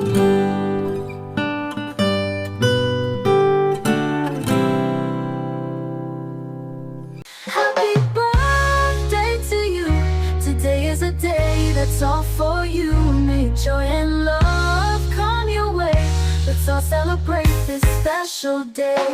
Happy birthday to you. Today is a day that's all for you. May joy and love come your way. Let's all celebrate this special day.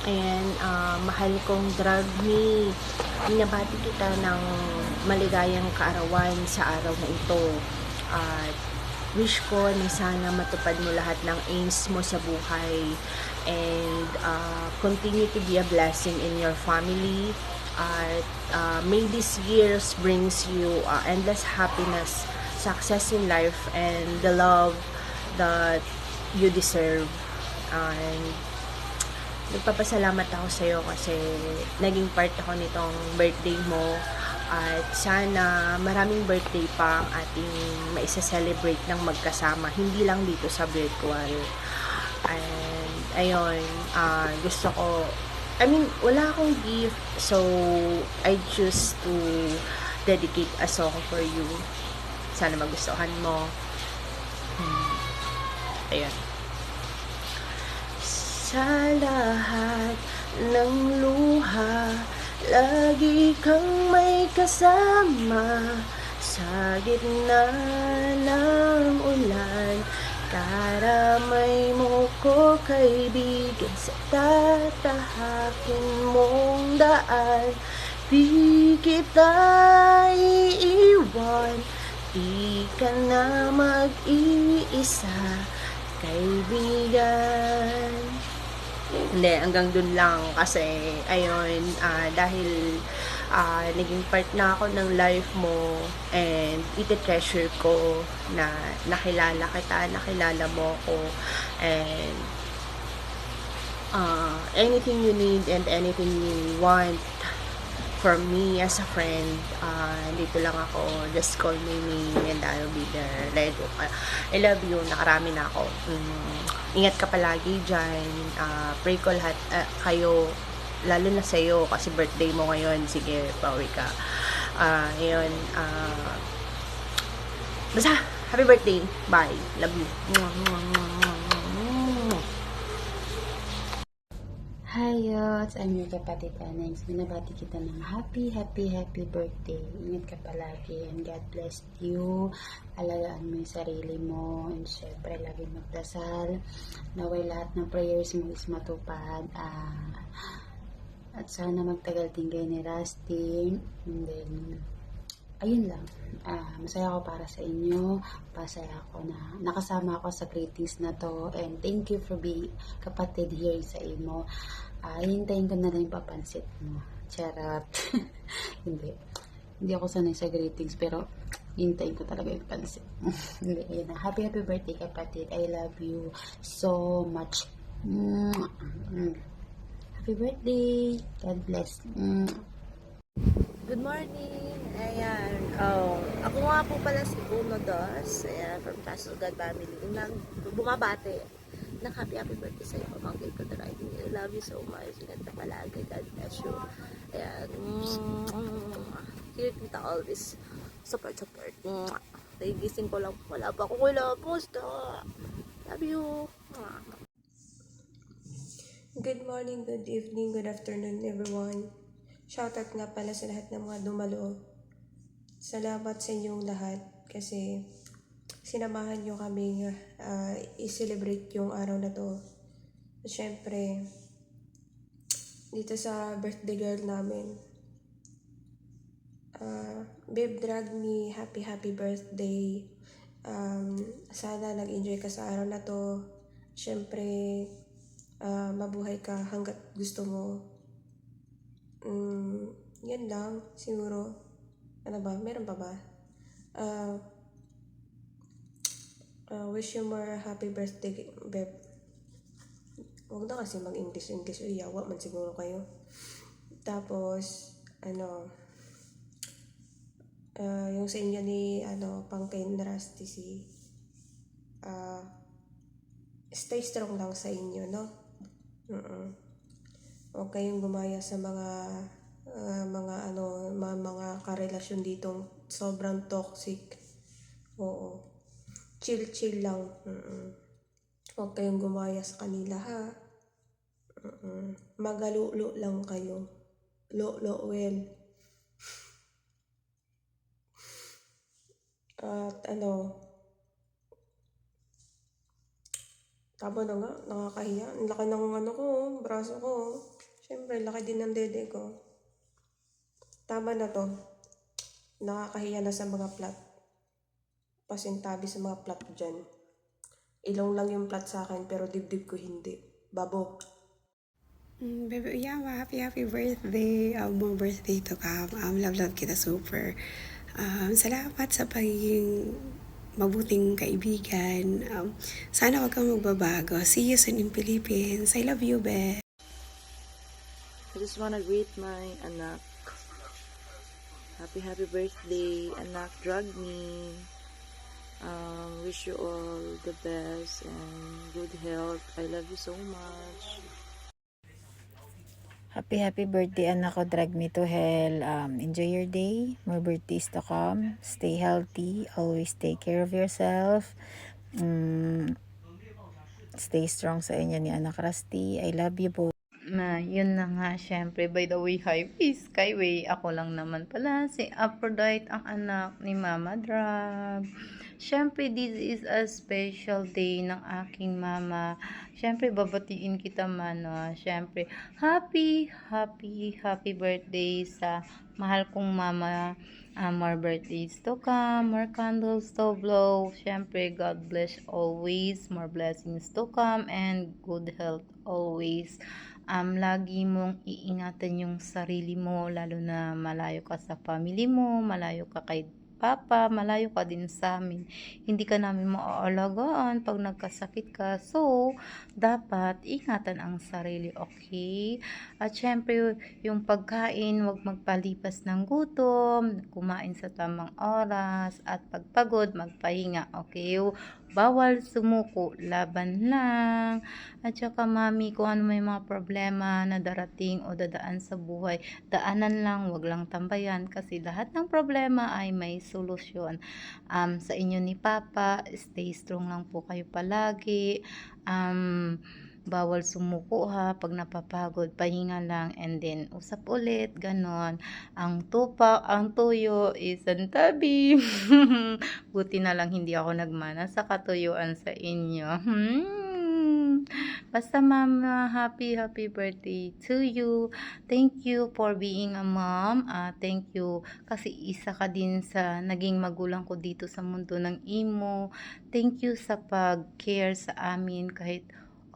Ayan, mahal kong drag me. Binabati kita ng maligayang kaarawan sa araw na ito. At wish ko na sana matupad mo lahat ng aims mo sa buhay. And continue to be a blessing in your family. At may this years brings you endless happiness, success in life, and the love that you deserve. And nagpapasalamat ako sa iyo kasi naging part ako nitong birthday mo, at sana maraming birthday pa ang ating maisa-celebrate ng magkasama, hindi lang dito sa virtual. And ayun, gusto ko, wala akong gift, so I choose to dedicate a song for you. Sana magustuhan mo. Ayun. Sa lahat ng luha, lagi kang may kasama. Sa gitna ng ulan, karamay mo ko kaibigan. Sa tatahakin mong daan, di kita iiwan. Di ka na mag-iisa, kaibigan. Hindi, hanggang dun lang kasi ayun, dahil naging part na ako ng life mo, and iti-treasure ko na nakilala kita, nakilala mo ko, and anything you need and anything you want from me as a friend, dito lang ako. Just call me and I'll be there. I love you. Nakarami na ako. Ingat ka palagi dyan. Pray ko lahat kayo, lalo na sa'yo kasi birthday mo ngayon. Sige, pauwi ka. Ayun. Basta, happy birthday. Bye. Love you. Hi yots! I'm your kapatid Anex. Binabati kita ng happy birthday. Ingat ka palagi and God bless you. Alagaan mo yung sarili mo, and syempre laging magdasal. Naway lahat ng prayers mo is matupad. At sana magtagal din kayo ni Rusty. And then, ayun lang. Masaya ako para sa inyo. Masaya ako na nakasama ako sa greetings na to. And thank you for being kapatid here sa imo. Hintayin ko na lang yung papansit mo. Charot. Hindi ako sanay sa greetings, pero hintayin ko talaga yung pansit. Hindi, ayun na. Happy birthday kapatid. I love you so much. Happy birthday. God bless. Good morning! Ayan. Ako nga po pala si Uno Dos. Ayan, from Kasulgad family. Bumabate ng happy birthday sa iyo. Pamangkin ko na riding. I love you so much. Ingat ka palagi. God bless you. Ayan. Kita always support. Nagigising ko lang. Wala pa akong post. Love you. Good morning, good evening, good afternoon everyone. Shoutout nga pala sa lahat ng mga dumalo. Salamat sa inyong lahat kasi sinamahan nyo kami i-celebrate yung araw na to. Siyempre, dito sa birthday girl namin. Babe, drag me, happy birthday. Sana nag-enjoy ka sa araw na to. Siyempre, mabuhay ka hanggat gusto mo. Yan lang, siguro. Ano ba? Meron pa ba? Wish you more happy birthday, babe. Huwag na kasi mag-English. Yawa man siguro kayo. Tapos, yung sa inyo ni, Pangkain Rusty si, stay strong lang sa inyo, no? Huwag kayong gumaya sa mga karelasyon ditong sobrang toxic. Oo. Chill lang. Huwag kayong gumaya sa kanila, ha? Magalulo lang kayo. Well. At tama na nga, nakakahiya. Ang laki ng braso ko. Siyempre, laki din ng dede ko. Tama na to. Nakakahiya na sa mga plat. Pasintabi sa mga plat dyan. Ilong lang yung plat sa akin, pero dibdib ko hindi. Babo. Baby Uyawa, happy birthday. More birthday to come. Love kita super. Salamat sa pagiging mabuting kaibigan. Sana wag kang magbabago. See you soon in Philippines. I love you, Be. I just wanna greet my anak. Happy birthday, anak. Drag me. Wish you all the best and good health. I love you so much. Happy birthday anak ko, drag me to hell. Enjoy your day, more birthdays to come. Stay healthy, always take care of yourself. Stay strong sa inyo ni anak Rusty. I love you po. Yun na nga, syempre, by the way, highway, skyway, ako lang naman pala, si Aphrodite, ang anak ni Mama Drag. Syempre, this is a special day ng aking mama. Syempre, babatiin kita, Mano. Syempre, happy birthday sa mahal kong mama. More birthdays to come, more candles to blow. Syempre, God bless always, more blessings to come, and good health always. Lagi mong iingatan yung sarili mo, lalo na malayo ka sa family mo, malayo ka kay Papa, malayo ka din sa amin. Hindi ka namin maaalagaan pag nagkasakit ka. So, dapat ingatan ang sarili, okay? At syempre, yung pagkain, huwag magpalipas ng gutom, kumain sa tamang oras, at pagpagod, magpahinga, okay? Bawal sumuko, laban lang. At saka mami, kung ano may mga problema na darating o dadaan sa buhay, daanan lang, wag lang tambayan, kasi lahat ng problema ay may solusyon. Sa inyo ni Papa, stay strong lang po kayo palagi. Bawal sumuko ha, pag napapagod, pahinga lang, and then usap ulit, ganon. Ang tuyo is ang tabi. Buti na lang hindi ako nagmana sa katuyuan sa inyo. Basta mama, happy birthday to you. Thank you for being a mom. Thank you kasi isa ka din sa naging magulang ko dito sa mundo ng imo. Thank you sa pag-care sa amin kahit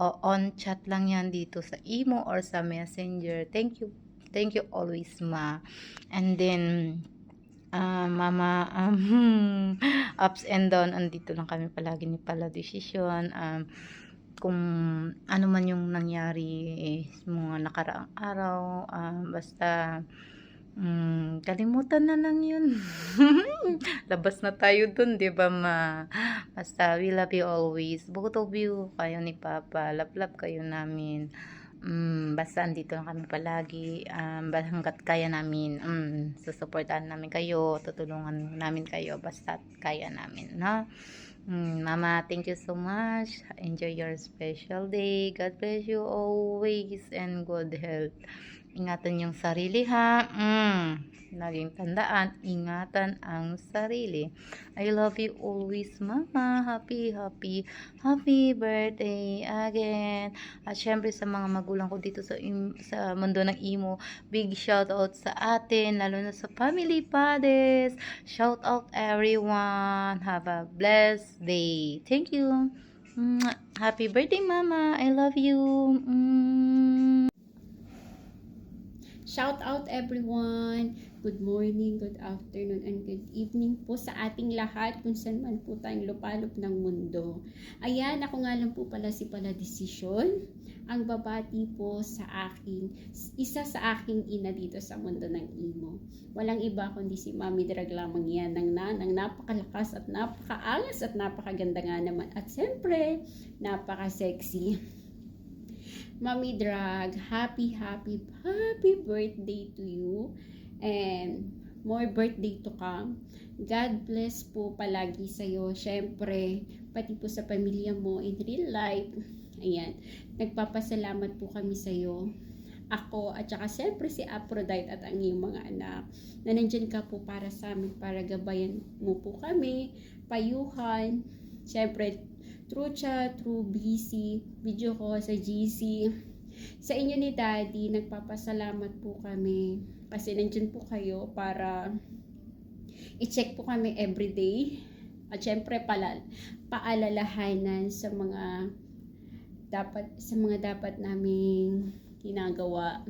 on chat lang yan dito sa imo or sa messenger. Thank you always, ma. And then mama, ups and down, andito lang kami palagi ni Pala Desisyon. Kung ano man yung nangyari mga nakaraang araw, basta kalimutan na lang yun. Labas na tayo dun, di ba ma? Basta we love you always. Both of you, kayo ni Papa, love kayo namin. Basta andito lang kami palagi, hanggat kaya namin, susuportahan namin kayo, tutulungan namin kayo, basta kaya namin, no? Mama, thank you so much. Enjoy your special day. God bless you always and good health. Ingatan yung sarili ha. Laging tandaan, ingatan ang sarili. I love you always, mama. Happy birthday again. At syempre sa mga magulang ko dito sa mundo ng imo, big shout out sa atin, lalo na sa family Pades. Shout out everyone. Have a blessed day. Thank you. Happy birthday, mama. I love you. Shout out everyone! Good morning, good afternoon, and good evening po sa ating lahat kung saan man po tayong lupalop ng mundo. Ayan, ako nga lang po pala si Pala Desisyon, ang babati po sa isa sa aking ina dito sa mundo ng imo. Walang iba kundi si Mami Drag lamang yan, ng napakalakas at napakaangas at napakaganda nga naman. At siyempre, napaka-sexy. Mommy Drag, happy birthday to you. And more birthday to come. God bless po palagi sa'yo. Syempre, pati po sa pamilya mo in real life. Ayan. Nagpapasalamat po kami sa'yo. Ako at saka syempre si Aphrodite at ang iyong mga anak na nandyan ka po para sa amin, para gabayan mo po kami, payuhan, syempre through chat, through BC, video ko sa GC. Sa inyo ni Daddy, nagpapasalamat po kami kasi nandyan po kayo para i-check po kami everyday at syempre paalalahanan sa mga dapat naming ginagawa.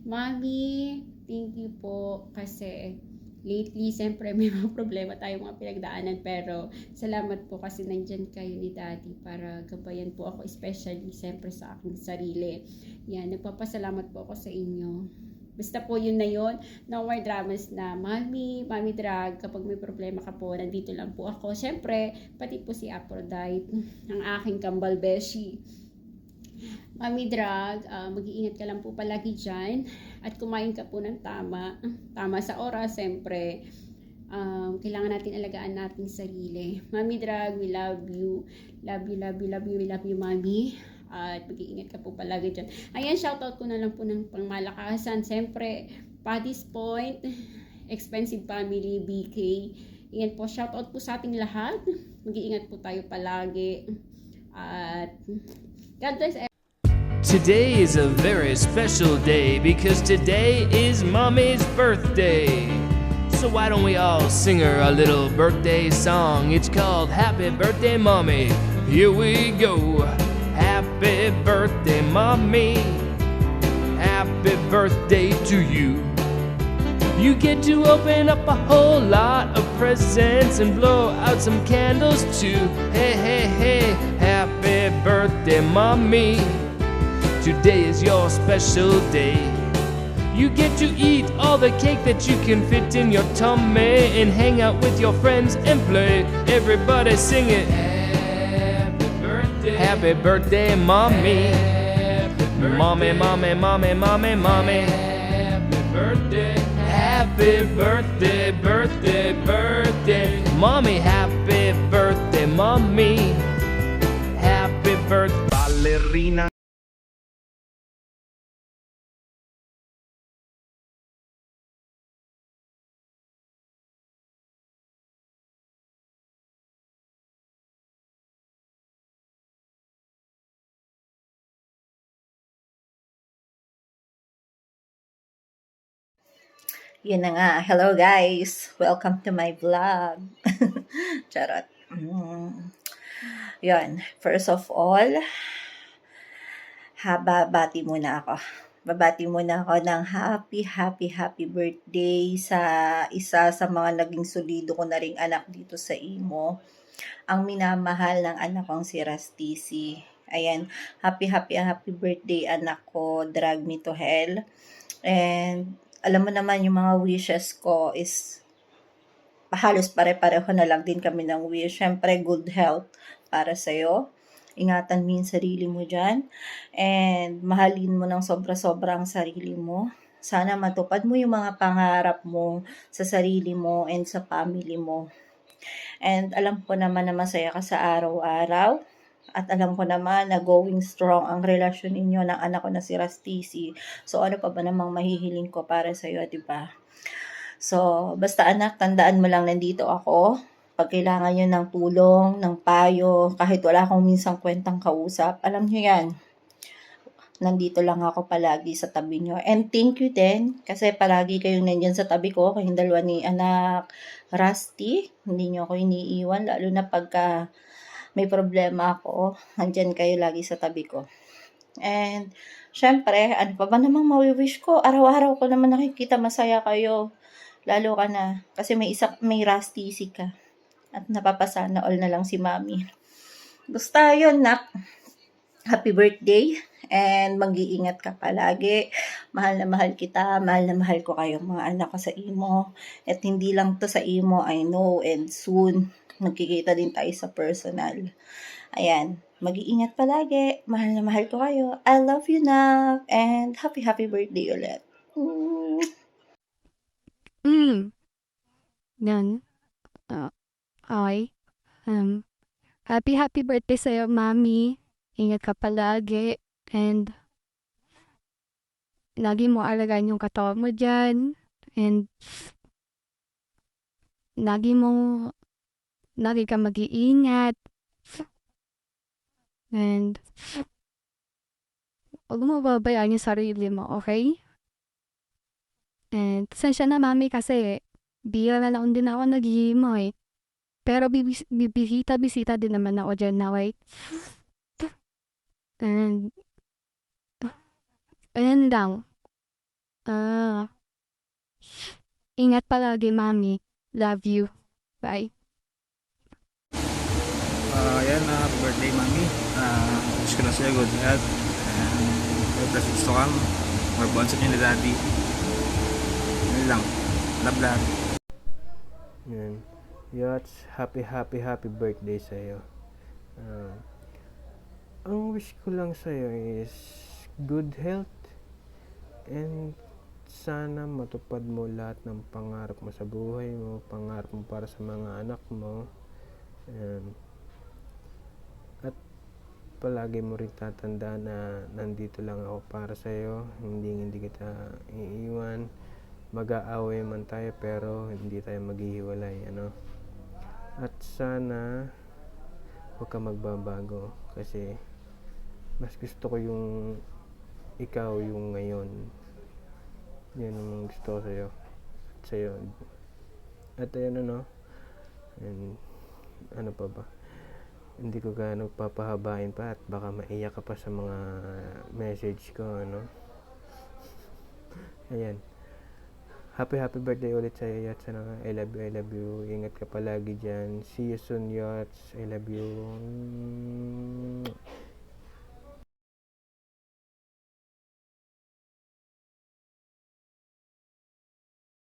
Mami, thank you po kasi lately, siyempre may mga problema tayo, mga pinagdaanan, pero salamat po kasi nandyan kayo ni Daddy para gabayan po ako, especially siyempre sa aking sarili. Yan, nagpapasalamat po ako sa inyo. Basta po yun na yun, no more dramas na Mami Drag, kapag may problema ka po, nandito lang po ako. Siyempre, pati po si Aphrodite, ang aking kambal beshi. Mami Drag, mag-iingat ka lang po palagi dyan at kumain ka po ng tama sa oras, siyempre. Kailangan natin alagaan nating sarili. Mami Drag, we love you. We love you, Mami. At mag-iingat ka po palagi dyan. Ayan, shoutout ko na lang po ng pangmalakasan. Siyempre, Paddy's Point, Expensive Family, BK. Ayan po, shoutout po sa ating lahat. Mag-iingat po tayo palagi. At God bless everyone. Today is a very special day because today is Mommy's birthday. So why don't we all sing her a little birthday song? It's called Happy Birthday Mommy. Here we go. Happy birthday Mommy. Happy birthday to you. You get to open up a whole lot of presents and blow out some candles too. Hey, hey, hey, happy birthday Mommy. Today is your special day. You get to eat all the cake that you can fit in your tummy and hang out with your friends and play. Everybody sing it. Happy birthday, Mommy. Mommy, mommy, mommy, mommy, mommy. Happy birthday. Happy birthday, birthday, birthday. Mommy, happy birthday, Mommy. Happy birthday. Ballerina. Yun na nga. Hello guys! Welcome to my vlog. Charot. Yun. First of all, babati muna ako. Babati muna ako ng happy birthday sa isa sa mga naging solido ko na ring anak dito sa Imo. Ang minamahal ng anak kong si Rastisi. Ayan. Happy birthday anak ko. Drag me to hell. And alam mo naman yung mga wishes ko is halos pare-pareho na lang din kami ng wish. Siyempre, good health para sa'yo. Ingatan mo yung sarili mo dyan. And mahalin mo ng sobra-sobra ang sarili mo. Sana matupad mo yung mga pangarap mo sa sarili mo and sa family mo. And alam ko naman na masaya ka sa araw-araw. At alam ko naman na going strong ang relasyon ninyo ng anak ko na si Rastisi. So, ano pa ba namang mahihiling ko para sa'yo, diba? So, basta anak, tandaan mo lang nandito ako. Pag kailangan nyo ng tulong, ng payo, kahit wala akong minsang kwentang kausap, alam nyo yan. Nandito lang ako palagi sa tabi nyo. And thank you din, kasi palagi kayong nandyan sa tabi ko, kayong dalawa ni anak Rusty. Hindi nyo ako iniiwan, lalo na pagka may problema ako, nandyan kayo lagi sa tabi ko. And, syempre, ano pa ba namang mawi-wish ko? Araw-araw ko naman nakikita masaya kayo. Lalo ka na, kasi may Rastisi ka. At napapasana all na lang si Mami. Basta yun, nak. Happy birthday. And mag-iingat ka palagi. Mahal na mahal kita. Mahal na mahal ko kayong mga anak ko sa Imo. At hindi lang to sa Imo, I know. And soon, magkikita din tayo sa personal. Ayan. Mag-iingat palagi. Mahal na mahal ko kayo. I love you na. And happy birthday ulit. Yan. Okay. Happy birthday sa'yo, Mami. Ingat ka palagi. And lagi mo alagaan yung katawan mo dyan. And lagi ka mag-iingat. And huwag mo babayaan yung sarili mo, okay? And pasensya na, Mami, kasi bihira na lang din ako nag-himo eh. Pero bibisita din naman ako dyan na, okay? And ayan lang. Ingat palagi, Mami. Love you. Bye. Yan, happy birthday, Mami. Wish ko lang sa'yo good health. And more blessings to come. More bonds sa inyo ni Daddy. Yun lang. Love lahat. Yan. Yots, happy birthday sa'yo. Ang wish ko lang sa'yo is good health and sana matupad mo lahat ng pangarap mo sa buhay mo, pangarap mo para sa mga anak mo. At palagi mo rin tatandaan na nandito lang ako para sa'yo, hindi kita iiwan. Mag-aaway man tayo pero hindi tayo maghihiwalay, ano. At sana huwag ka magbabago kasi mas gusto ko yung ikaw yung ngayon. Yan ang gusto ko sa'yo. At ayan, ano, and ano pa ba, hindi ko gaano papahabain pa at baka maiyak ka pa sa mga message ko, ano. Ayan, happy birthday ulit sa'yo, Yats. I love you, ingat ka palagi dyan. See you soon, Yats. I love you.